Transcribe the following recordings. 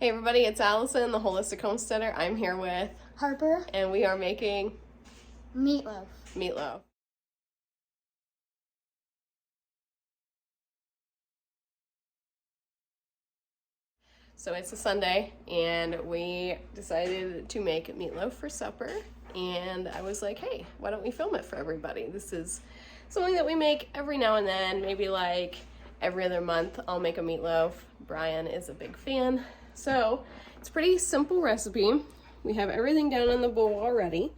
Hey everybody, it's Allison, the Holistic Homesteader. I'm here with Harper, and we are making meatloaf. So it's a Sunday and we decided to make meatloaf for supper, and I was like, hey, why don't we film it for everybody? This is something that we make every now and then, maybe like every other month I'll make a meatloaf. Brian is a big fan. So it's a pretty simple recipe. We have everything down in the bowl already.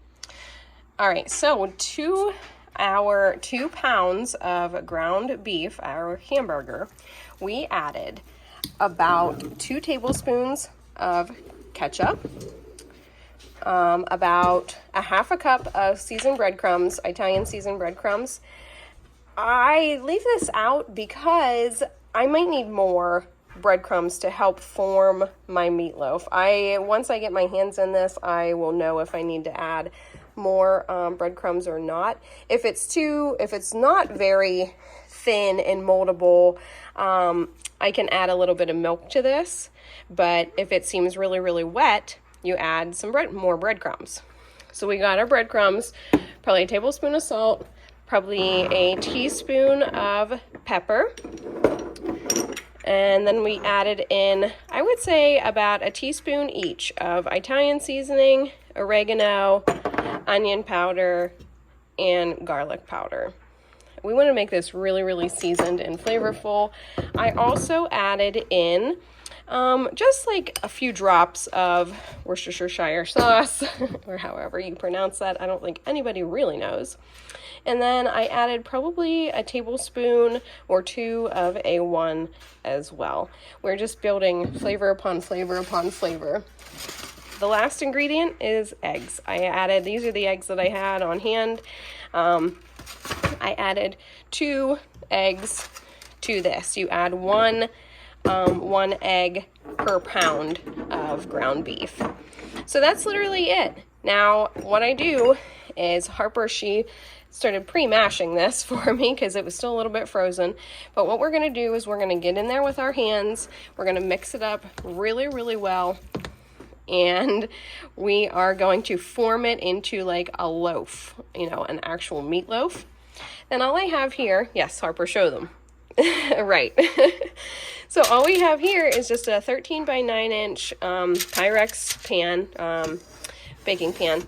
All right, so to our 2 pounds of ground beef, our hamburger, we added about 2 tablespoons of ketchup, about a half a cup of seasoned breadcrumbs, Italian seasoned breadcrumbs. I leave this out because I might need more breadcrumbs to help form my meatloaf. Once I get my hands in this, I will know if I need to add more breadcrumbs or not. If it's not very thin and moldable, I can add a little bit of milk to this, but if it seems really, really wet, you add some more breadcrumbs. So we got our breadcrumbs, probably a tablespoon of salt, probably a teaspoon of pepper, and then we added in, I would say, about a teaspoon each of Italian seasoning, oregano, onion powder, and garlic powder. We want to make this really, really seasoned and flavorful. I also added in just like a few drops of Worcestershire sauce, or however you pronounce that. I don't think anybody really knows. And then I added probably a tablespoon or 2 of A1 as well. We're just building flavor upon flavor upon flavor. The last ingredient is eggs. These are the eggs that I had on hand. I added 2 eggs to this. You add one egg per pound of ground beef. So that's literally it. Now, what I do is she started pre-mashing this for me because it was still a little bit frozen. But what we're going to do is we're going to get in there with our hands. We're going to mix it up really, really well. And we are going to form it into like a loaf, an actual meatloaf. Then all I have here, yes, Harper, show them. Right. So all we have here is just a 13 by 9 inch Pyrex pan, baking pan,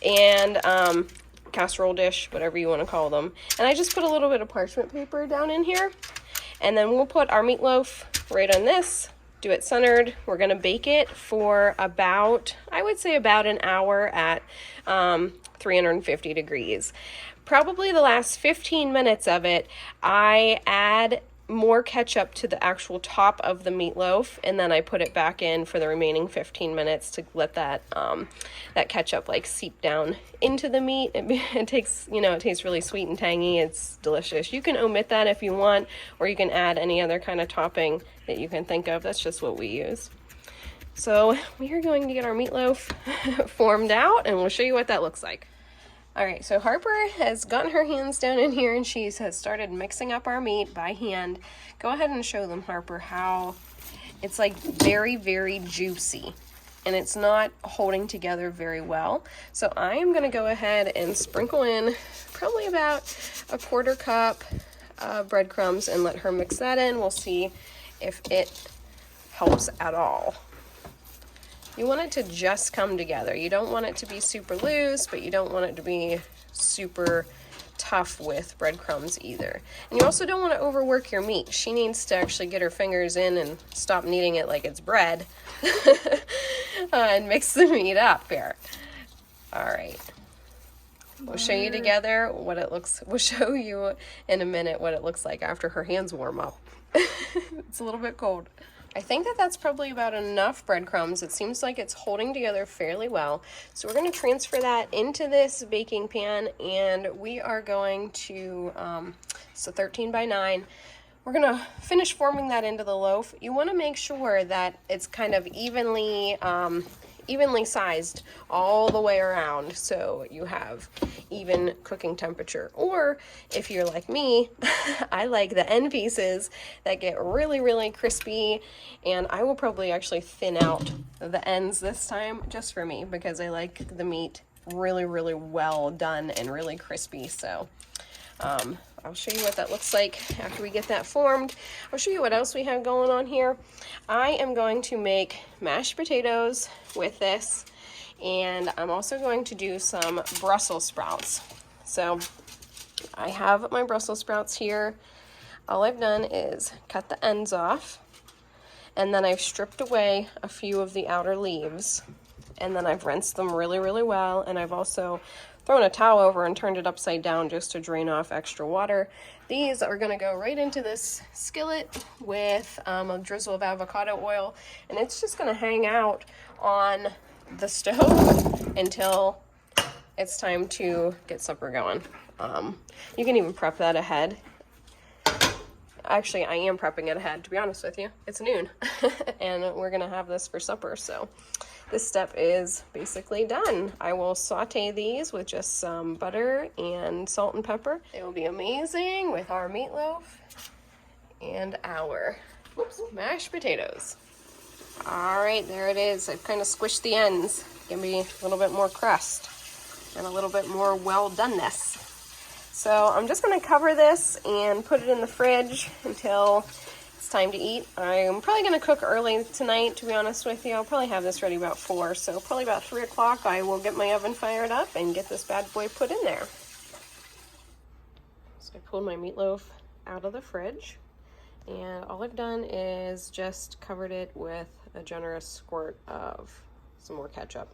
and casserole dish, whatever you want to call them. And I just put a little bit of parchment paper down in here. And then we'll put our meatloaf right on this, do it centered. We're going to bake it for I would say about an hour at 350 degrees. Probably the last 15 minutes of it, I add more ketchup to the actual top of the meatloaf, and then I put it back in for the remaining 15 minutes to let that ketchup like seep down into the meat. It tastes really sweet and tangy. It's delicious. You can omit that if you want, or you can add any other kind of topping that you can think of. That's just what we use. So we are going to get our meatloaf formed out, and we'll show you what that looks like. All right, so Harper has gotten her hands down in here and she has started mixing up our meat by hand. Go ahead and show them, Harper, how it's like very, very juicy and it's not holding together very well. So I am gonna go ahead and sprinkle in probably about a 1/4 cup of breadcrumbs and let her mix that in. We'll see if it helps at all. You want it to just come together. You don't want it to be super loose, but you don't want it to be super tough with breadcrumbs either. And you also don't want to overwork your meat. She needs to actually get her fingers in and stop kneading it like it's bread and mix the meat up here. All right. We'll show you together what it looks. We'll show you in a minute what it looks like after her hands warm up. It's a little bit cold. I think that's probably about enough breadcrumbs. It seems like it's holding together fairly well. So we're going to transfer that into this baking pan, and we are going to, so 13 by 9, we're going to finish forming that into the loaf. You want to make sure that it's kind of evenly evenly sized all the way around, so you have even cooking temperature. Or if you're like me, I like the end pieces that get really, really crispy, and I will probably actually thin out the ends this time just for me, because I like the meat really, really well done and really crispy. So I'll show you what that looks like after we get that formed. I'll show you what else we have going on here. I am going to make mashed potatoes with this, and I'm also going to do some Brussels sprouts. So I have my Brussels sprouts here. All I've done is cut the ends off, and then I've stripped away a few of the outer leaves, and then I've rinsed them really, really well, and I've also thrown a towel over and turned it upside down just to drain off extra water. These are gonna go right into this skillet with a drizzle of avocado oil, and it's just gonna hang out on the stove until it's time to get supper going. You can even prep that ahead. Actually, I am prepping it ahead, to be honest with you. It's noon, and we're gonna have this for supper, so this step is basically done. I will saute these with just some butter and salt and pepper. It will be amazing with our meatloaf and our mashed potatoes. All right, there it is. I've kind of squished the ends. Give me a little bit more crust and a little bit more well-doneness. So I'm just gonna cover this and put it in the fridge until it's time to eat. I'm probably gonna cook early tonight, to be honest with you. I'll probably have this ready about 4, so probably about 3 o'clock I will get my oven fired up and get this bad boy put in there. So I pulled my meatloaf out of the fridge, and all I've done is just covered it with a generous squirt of some more ketchup.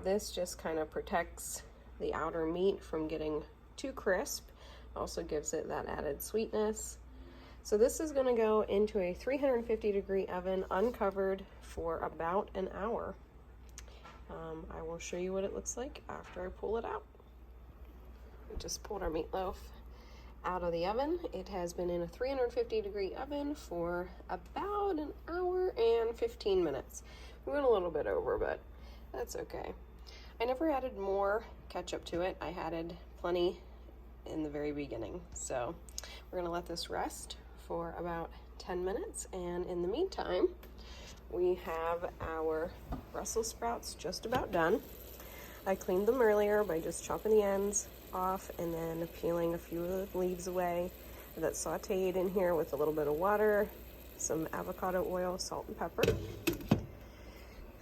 This just kind of protects the outer meat from getting too crisp. Also gives it that added sweetness. So this is going to go into a 350-degree oven uncovered for about an hour. I will show you what it looks like after I pull it out. We just pulled our meatloaf out of the oven. It has been in a 350-degree oven for about an hour and 15 minutes. We went a little bit over, but that's okay. I never added more ketchup to it. I added plenty in the very beginning. So we're gonna let this rest for about 10 minutes, and in the meantime we have our Brussels sprouts just about done. I cleaned them earlier by just chopping the ends off and then peeling a few of the leaves away. That's sauteed in here with a little bit of water, some avocado oil, salt and pepper.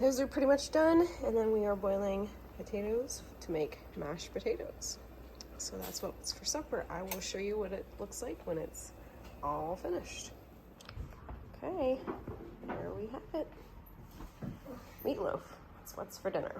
Those are pretty much done, and then we are boiling potatoes to make mashed potatoes. So that's what's for supper. I will show you what it looks like when it's all finished. Okay, there we have it. Meatloaf. That's what's for dinner.